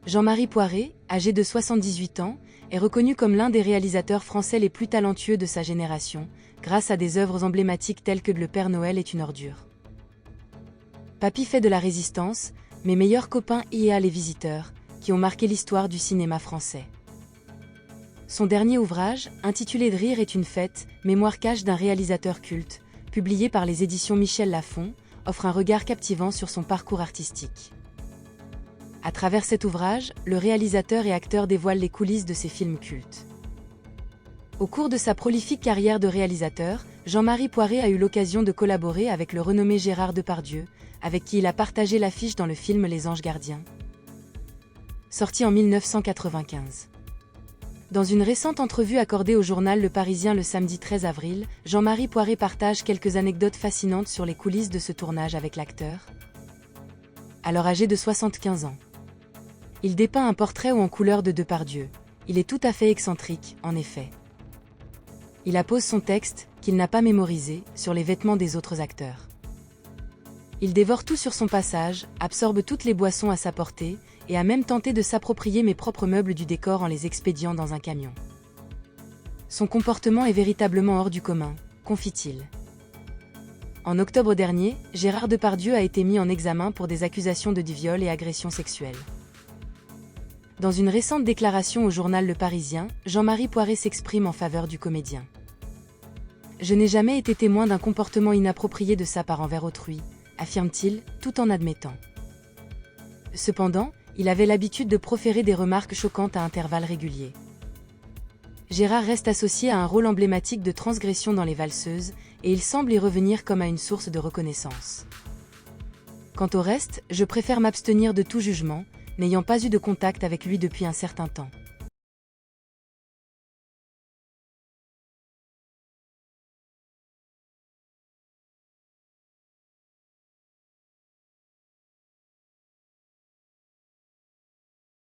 Jean-Marie Poiret, âgé de 78 ans, est reconnu comme l'un des réalisateurs français les plus talentueux de sa génération, grâce à des œuvres emblématiques telles que Le Père Noël est une ordure. Papy fait de la Résistance, Mes meilleurs copains IA Les Visiteurs, qui ont marqué l'histoire du cinéma français. Son dernier ouvrage, intitulé De rire est une fête, mémoire cache d'un réalisateur culte, publié par les éditions Michel Lafon, offre un regard captivant sur son parcours artistique. À travers cet ouvrage, le réalisateur et acteur dévoile les coulisses de ses films cultes. Au cours de sa prolifique carrière de réalisateur, Jean-Marie Poiret a eu l'occasion de collaborer avec le renommé Gérard Depardieu, avec qui il a partagé l'affiche dans le film Les Anges Gardiens, sorti en 1995. Dans une récente entrevue accordée au journal Le Parisien le samedi 13 avril, Jean-Marie Poiret partage quelques anecdotes fascinantes sur les coulisses de ce tournage avec l'acteur, alors âgé de 75 ans. Il dépeint un portrait haut en couleur de Depardieu. Il est tout à fait excentrique, en effet. Il appose son texte, qu'il n'a pas mémorisé, sur les vêtements des autres acteurs. Il dévore tout sur son passage, absorbe toutes les boissons à sa portée, et a même tenté de s'approprier mes propres meubles du décor en les expédiant dans un camion. Son comportement est véritablement hors du commun, confie-t-il. En octobre dernier, Gérard Depardieu a été mis en examen pour des accusations de viol et agression sexuelle. Dans une récente déclaration au journal Le Parisien, Jean-Marie Poiret s'exprime en faveur du comédien. « Je n'ai jamais été témoin d'un comportement inapproprié de sa part envers autrui », affirme-t-il, tout en admettant. Cependant, il avait l'habitude de proférer des remarques choquantes à intervalles réguliers. Gérard reste associé à un rôle emblématique de transgression dans Les Valseuses, et il semble y revenir comme à une source de reconnaissance. Quant au reste, je préfère m'abstenir de tout jugement, n'ayant pas eu de contact avec lui depuis un certain temps.